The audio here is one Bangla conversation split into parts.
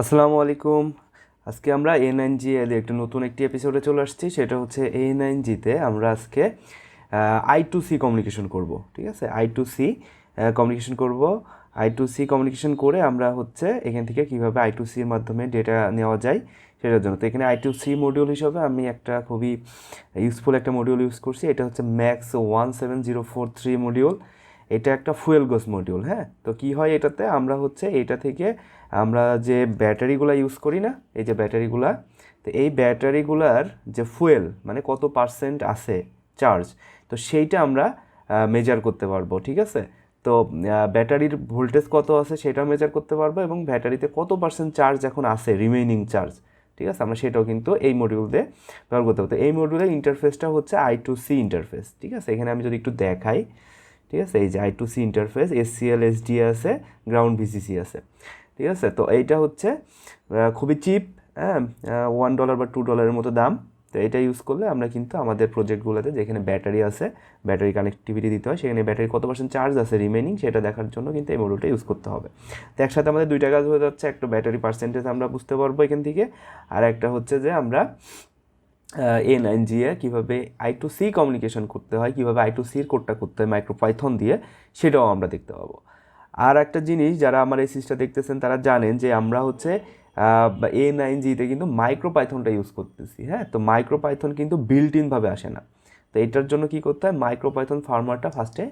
আসসালামু আলাইকুম। আজকে আমরা A9G এর একটি এপিসোডে চলে আসছি। সেটা হচ্ছে A9G-তে আমরা আজকে I2C কমিউনিকেশন করব। ঠিক আছে, I2C কমিউনিকেশন করব। I2C কমিউনিকেশন করে আমরা হচ্ছে এখান থেকে কীভাবে I2C এর মাধ্যমে ডেটা নেওয়া যায় সেটার জন্য। তো এখানে I2C মডিউল হিসাবে আমি একটা খুবই ইউজফুল একটা মডিউল ইউজ করছি। এটা হচ্ছে ম্যাক্স 17043 মডিউল। এটা একটা ফুয়েল গোস মডিউল। হ্যাঁ, তো কি হয় এটাতে, আমরা হচ্ছে এটা থেকে আমরা যে ব্যাটারিগুলো ইউজ করি না, এই যে ব্যাটারিগুলা, তো এই ব্যাটারিগুলার যে ফুয়েল মানে কত পার্সেন্ট আছে চার্জ, তো সেইটা আমরা মেজার করতে পারবো। ঠিক আছে, তো ব্যাটারির ভোল্টেজ কত আছে সেটাও মেজার করতে পারবো এবং ব্যাটারিতে কত পার্সেন্ট চার্জ এখন আছে, রিমেইনিং চার্জ। ঠিক আছে, আমরা সেটাও কিন্তু এই মডিউল দিয়ে ব্যবহার করতে পারবো। তো এই মডিউলের ইন্টারফেসটা হচ্ছে I2C ইন্টারফেস। ঠিক আছে, এখানে আমি যদি একটু দেখাই, ঠিক আছে, এই যে I2C ইন্টারফেস, SCL SDA আছে, গ্রাউন্ড VCC আছে। ঠিক আছে, তো এইটা হচ্ছে খুবই চিপ। হ্যাঁ, $1 বা $2 মতো দাম। তো এটা ইউজ করলে আমরা কিন্তু আমাদের প্রজেক্টগুলোতে যেখানে ব্যাটারি আছে, ব্যাটারি কানেক্টিভিটি দিতে হয়, সেখানে ব্যাটারি কত পার্সেন্ট চার্জ আছে রিমেনিং সেটা দেখার জন্য কিন্তু এই মডিউলটা ইউজ করতে হবে। তো একসাথে আমাদের দুইটা কাজ হয়ে যাচ্ছে, একটা ব্যাটারি পার্সেন্টেজ আমরা বুঝতে পারবো এখান থেকে, আর একটা হচ্ছে যে আমরা A9G এ কীভাবে I2C কমিউনিকেশন করতে হয়, কীভাবে I2Cর কোডটা করতে হয় মাইক্রোপাইথন দিয়ে, সেটাও আমরা দেখতে পাবো। আর একটা জিনিস, যারা আমার এই সিরিজটা দেখতেছেন তারা জানেন যে আমরা হচ্ছে A9G-তে কিন্তু মাইক্রোপাইথনটা ইউজ করতেছি। হ্যাঁ, তো মাইক্রোপাইথন কিন্তু বিল্ট ইনভাবে আসে না। তো এটার জন্য কি করতে হয়, মাইক্রোপাইথন ফার্মারটা ফার্স্টে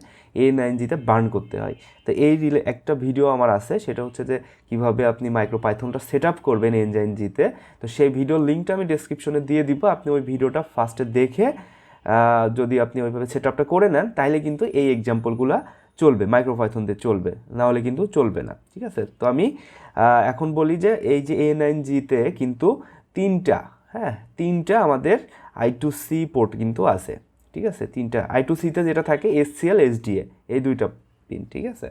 A9G-তে বার্ন করতে হয়। তো এই একটা ভিডিও আমার আছে, সেটা হচ্ছে যে কীভাবে আপনি মাইক্রোপাইথনটা সেট আপ করবেন A9G-তে। তো সেই ভিডিওর লিঙ্কটা আমি ডেসক্রিপশনে দিয়ে দিব। আপনি ওই ভিডিওটা ফার্স্টে দেখে যদি আপনি ওইভাবে সেট আপটা করে নেন, তাহলে কিন্তু এই এক্সাম্পলগুলো চলবে, মাইক্রোপাইথন দিয়ে চলবে, নাহলে কিন্তু চলবে না। ঠিক আছে, তো আমি এখন বলি যে এই যে A9G-তে কিন্তু তিনটা, হ্যাঁ, তিনটা আমাদের I2C পোর্ট কিন্তু আছে। ঠিক আছে, তিনটা I2C-তে যেটা থাকে SCL SDA, এই দুইটা পিন। ঠিক আছে,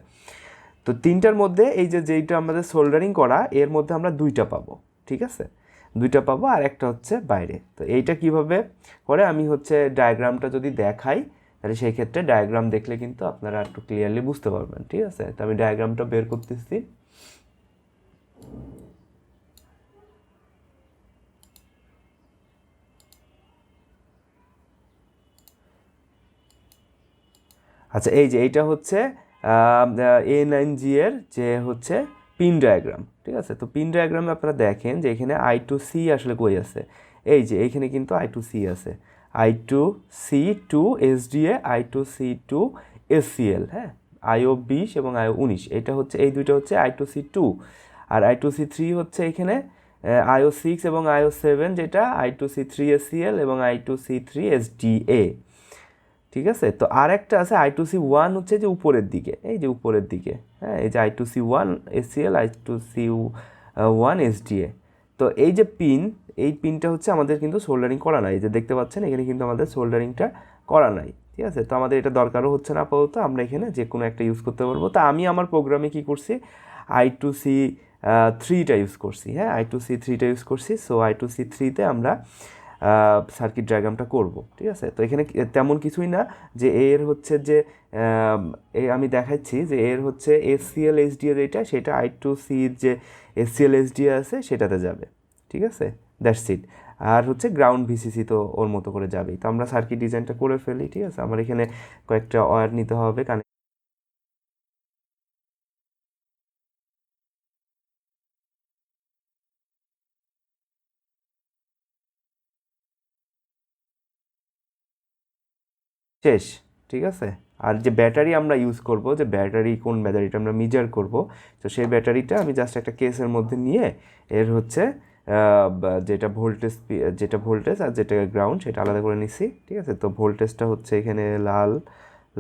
তো তিনটার মধ্যে এই যে যেইটা আমাদের সোল্ডারিং করা, এর মধ্যে আমরা দুইটা পাবো। ঠিক আছে, দুইটা পাবো, আর একটা হচ্ছে বাইরে। তো এইটা কিভাবে করে আমি হচ্ছে ডায়াগ্রামটা যদি দেখাই, তাহলে সেই ক্ষেত্রে ডায়াগ্রাম দেখলে কিন্তু আপনারা একটু ক্লিয়ারলি বুঝতে পারবেন। ঠিক আছে, তো আমি ডায়াগ্রামটা বের করতেছি। আচ্ছা, এই যে এইটা হচ্ছে A9G এর যে হচ্ছে পিন ডায়াগ্রাম। ঠিক আছে, তো পিন ডায়াগ্রামে আপনারা দেখেন যে এখানে I2C আসলে কই আছে। এই যে এইখানে কিন্তু I2C আছে, I2C to SDA, I2C to SCL। হ্যাঁ, IO20 এবং IO19, এটা হচ্ছে, এই দুইটা হচ্ছে I2C2। আর I2C3 হচ্ছে এখানে IO6 এবং IO7, যেটা I2C3 SCL এবং I2C3 SDA। ঠিক আছে, তো আর একটা আছে I2C1, হচ্ছে যে উপরের দিকে, এই যে উপরের দিকে। হ্যাঁ, এই যে I2C1 SCL, I2C1 SDA। তো এই যে পিন, এই পিনটা হচ্ছে আমাদের কিন্তু সোল্ডারিং করা নাই, এই যে দেখতে পাচ্ছেন এখানে কিন্তু আমাদের সোল্ডারিংটা করা নাই। ঠিক আছে, তো আমাদের এটা দরকারও হচ্ছে না আপাতত, আমরা এখানে যে কোনো একটা ইউজ করতে পারবো। তা আমি আমার প্রোগ্রামে কী করছি, I2C3টা ইউজ করছি। হ্যাঁ, I2C3টা ইউজ করছি। সো I2C3-তে আমরা সার্কিট ডায়াগ্রামটা করব। ঠিক আছে, তো এখানে তেমন কিছুই না, যে এর হচ্ছে যে আমি দেখাচ্ছি যে এর হচ্ছে SCL SDA যেটা, সেটা I2Cর যে SCL SDA আছে সেটাতে যাবে। ঠিক আছে, দ্যাটস ইট। আর হচ্ছে গ্রাউন্ড VCC তো ওর মতো করে যাবেই। তো আমরা সার্কিট ডিজাইনটা করে ফেলি। ঠিক আছে, আমার এখানে কয়েকটা ওয়্যার নিতে হবে, শেষ। ঠিক আছে, আর যে ব্যাটারি আমরা ইউজ করব, যে ব্যাটারি, কোন ব্যাটারিটা আমরা মেজার করব, তো সেই ব্যাটারিটা আমি জাস্ট একটা কেসের মধ্যে নিয়ে এর হচ্ছে যেটা ভোল্টেজ আর যেটা গ্রাউন্ড সেটা আলাদা করে নিছি। ঠিক আছে, তো ভোল্টেজটা হচ্ছে এখানে লাল,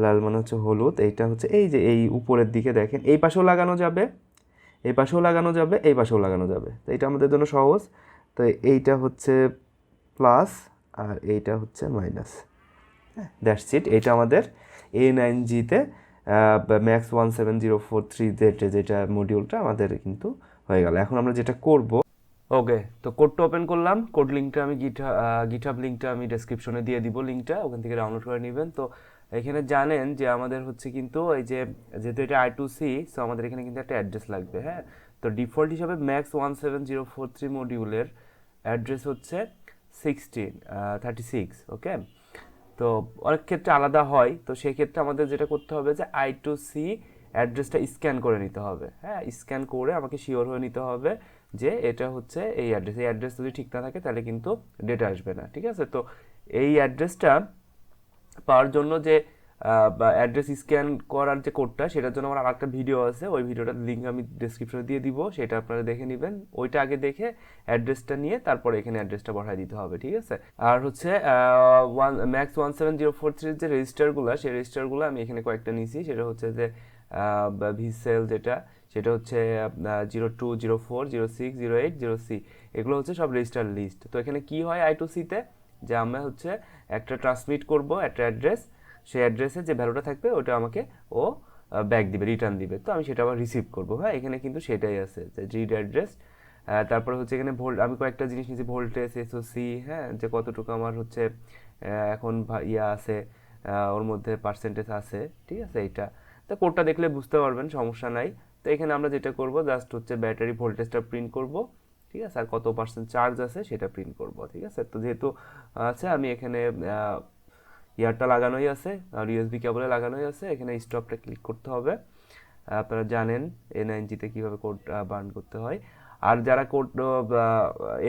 লাল মানে হচ্ছে হলুদ। এইটা হচ্ছে এই যে এই উপরের দিকে দেখেন, এই পাশেও লাগানো যাবে, এই পাশেও লাগানো যাবে, এই পাশেও লাগানো যাবে। তো এটা আমাদের জন্য সহজ। তো এইটা হচ্ছে প্লাস আর এইটা হচ্ছে মাইনাস। That's it. এটা আমাদের A9G-তে ম্যাক্স 17043 যেটা মডিউলটা আমাদের কিন্তু হয়ে গেল। এখন আমরা যেটা করব, ওকে, তো কোডটা ওপেন করলাম। কোড লিঙ্কটা আমি গিটহাব লিঙ্কটা আমি ডেসক্রিপশনে দিয়ে দিব, লিঙ্কটা ওখান থেকে ডাউনলোড করে নেবেন। তো এখানে জানেন যে আমাদের হচ্ছে কিন্তু এই যে, যেহেতু এটা I2C, সো আমাদের এখানে কিন্তু একটা অ্যাড্রেস লাগবে। হ্যাঁ, তো ডিফল্ট হিসাবে ম্যাক্স 17043 মডিউলের অ্যাড্রেস হচ্ছে 1636, ওকে। তো অনেক ক্ষেত্রে আলাদা হয়, তো সেই ক্ষেত্রে আমাদের যেটা করতে হবে যে I2C অ্যাড্রেসটা স্ক্যান করে নিতে হবে, হ্যাঁ, স্ক্যান করে আমাকে শিওর হয়ে নিতে হবে যে এটা হচ্ছে এই অ্যাড্রেস। এই অ্যাড্রেস যদি ঠিক না থাকে তাহলে কিন্তু ডেটা আসবে না, ঠিক আছে। তো এই অ্যাড্রেসটা পাওয়ার জন্য যে অ্যাড্রেস স্ক্যান করার যে কোডটা, সেটার জন্য আমার আরেকটা ভিডিও আছে, ওই ভিডিওটার লিঙ্ক আমি ডেসক্রিপশনে দিয়ে দিব, সেটা আপনারা দেখে নেবেন। ওইটা আগে দেখে অ্যাড্রেসটা নিয়ে তারপরে এখানে অ্যাড্রেসটা বসায় দিতে হবে, ঠিক আছে। আর হচ্ছে ম্যাক্স 17043 যে রেজিস্টারগুলো, সেই রেজিস্টারগুলো আমি এখানে কয়েকটা নিয়েছি। সেটা হচ্ছে যে ভিসেল যেটা, সেটা হচ্ছে 02, 04, 06, 08, 0C, এগুলো হচ্ছে সব রেজিস্টার লিস্ট। তো এখানে কি হয় I2C-তে, যে আমরা হচ্ছে একটা ট্রান্সমিট করব একটা অ্যাড্রেস, সেই অ্যাড্রেসে যে ভ্যালুটা থাকবে ওটা আমাকে ও ব্যাক দিবে, রিটার্ন দিবে। তো আমি সেটা আবার রিসিভ করবো, হ্যাঁ। এখানে কিন্তু সেটাই আছে যে রিড অ্যাড্রেস। তারপরে হচ্ছে এখানে আমি কয়েকটা জিনিস নিয়েছি, ভোল্টেজ, এসওসি, হ্যাঁ, যে কতটুকু আমার হচ্ছে এখন ইয়া আছে, ওর মধ্যে পার্সেন্টেজ আছে, ঠিক আছে। এইটা তো কোডটা দেখলে বুঝতে পারবেন, সমস্যা নাই। তো এখানে আমরা যেটা করব জাস্ট হচ্ছে ব্যাটারি ভোল্টেজটা প্রিন্ট করব, ঠিক আছে, আর কত পার্সেন্ট চার্জ আছে সেটা প্রিন্ট করব, ঠিক আছে। তো যেহেতু আছে আমি এখানে ইয়ারটা লাগানোই আছে আর ইউএসবি কেবলে লাগানোই আছে, এখানে স্টপটা ক্লিক করতে হবে। আপনারা জানেন A9G-তে কীভাবে কোড বার্ন করতে হয়। আর যারা কোড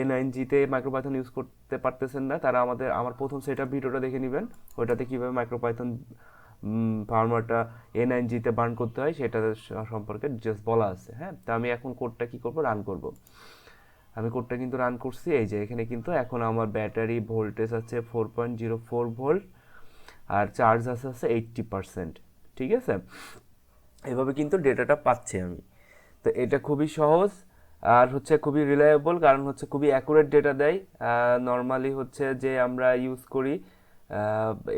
A9G-তে মাইক্রোপাইথন ইউজ করতে পারতেছেন না, তারা আমার প্রথম সেটআপ ভিডিওটা দেখে নেবেন, ওইটাতে কীভাবে মাইক্রোপাইথন ফার্মারটা A9G-তে বার্ন করতে হয় সেটা সম্পর্কে জাস্ট বলা আছে, হ্যাঁ। তো আমি এখন কোডটা কী করব, রান করব। আমি কোডটা কিন্তু রান করছি, এই যে এখানে কিন্তু এখন আমার ব্যাটারি ভোল্টেজ আছে 4.04 ভোল্ট, আর চার্জ আছে 80%, ঠিক আছে। এভাবে কিন্তু ডেটাটা পাচ্ছি আমি। তো এটা খুবই সহজ আর হচ্ছে খুবই রিলায়েবল, কারণ হচ্ছে খুবই অ্যাকুরেট ডেটা দেয়। নর্মালি হচ্ছে যে আমরা ইউজ করি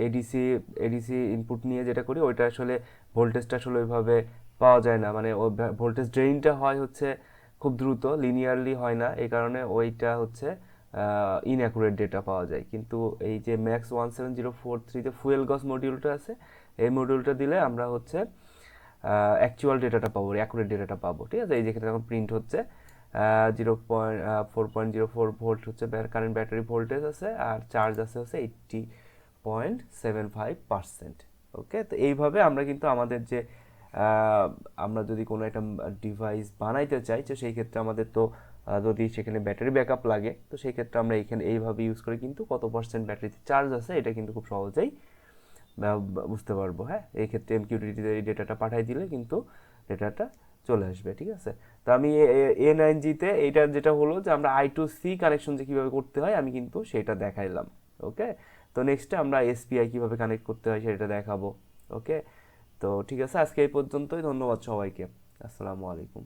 এডিসি এডিসি ইনপুট নিয়ে যেটা করি, ওইটা আসলে ভোল্টেজটা আসলে ওইভাবে পাওয়া যায় না, মানে ওই ভোল্টেজ ড্রেইনটা হয় হচ্ছে খুব দ্রুত, লিনিয়ারলি হয় না, এই কারণে ওইটা হচ্ছে ইনঅ্যাকুরেট ডেটা পাওয়া যায়। কিন্তু এই যে ম্যাক্স 17043-তে ফুয়েল গজ মডিউলটা আছে, এই মডিউলটা দিলে আমরা হচ্ছে অ্যাকচুয়াল ডেটাটা পাবো, অ্যাকুরেট ডেটাটা পাবো, ঠিক আছে। এই যেখানে এখন প্রিন্ট হচ্ছে 4.04 ভোল্ট হচ্ছে কারেন্ট ব্যাটারি ভোল্টেজ আছে, আর চার্জ আছে হচ্ছে 80.75%, ওকে। তো এইভাবে আমরা কিন্তু আমাদের যে আমরা যদি কোনো একটা ডিভাইস বানাইতে চাই, তো সেই ক্ষেত্রে আমাদের তো যদি সেখানে ব্যাটারি ব্যাকআপ লাগে, তো সেই ক্ষেত্রে আমরা এইভাবে ইউজ করে কিন্তু কত পার্সেন্ট ব্যাটারিতে চার্জ আছে এটা কিন্তু খুব সহজেই বুঝতে পারবো, হ্যাঁ। এই ক্ষেত্রে MQTT-তে এই ডেটাটা পাঠাই দিলে কিন্তু ডেটাটা চলে আসবে, ঠিক আছে। তো আমি A9G-তে এইটা যেটা হলো যে আমরা I2C কানেকশন যে কীভাবে করতে হয় আমি কিন্তু সেটা দেখাইলাম, ওকে। তো নেক্সটে আমরা SPI কীভাবে কানেক্ট করতে হয় সেটা দেখাবো, ওকে। তো ঠিক আছে, আজকে এই পর্যন্তই। ধন্যবাদ সবাইকে, আসসালামু আলাইকুম।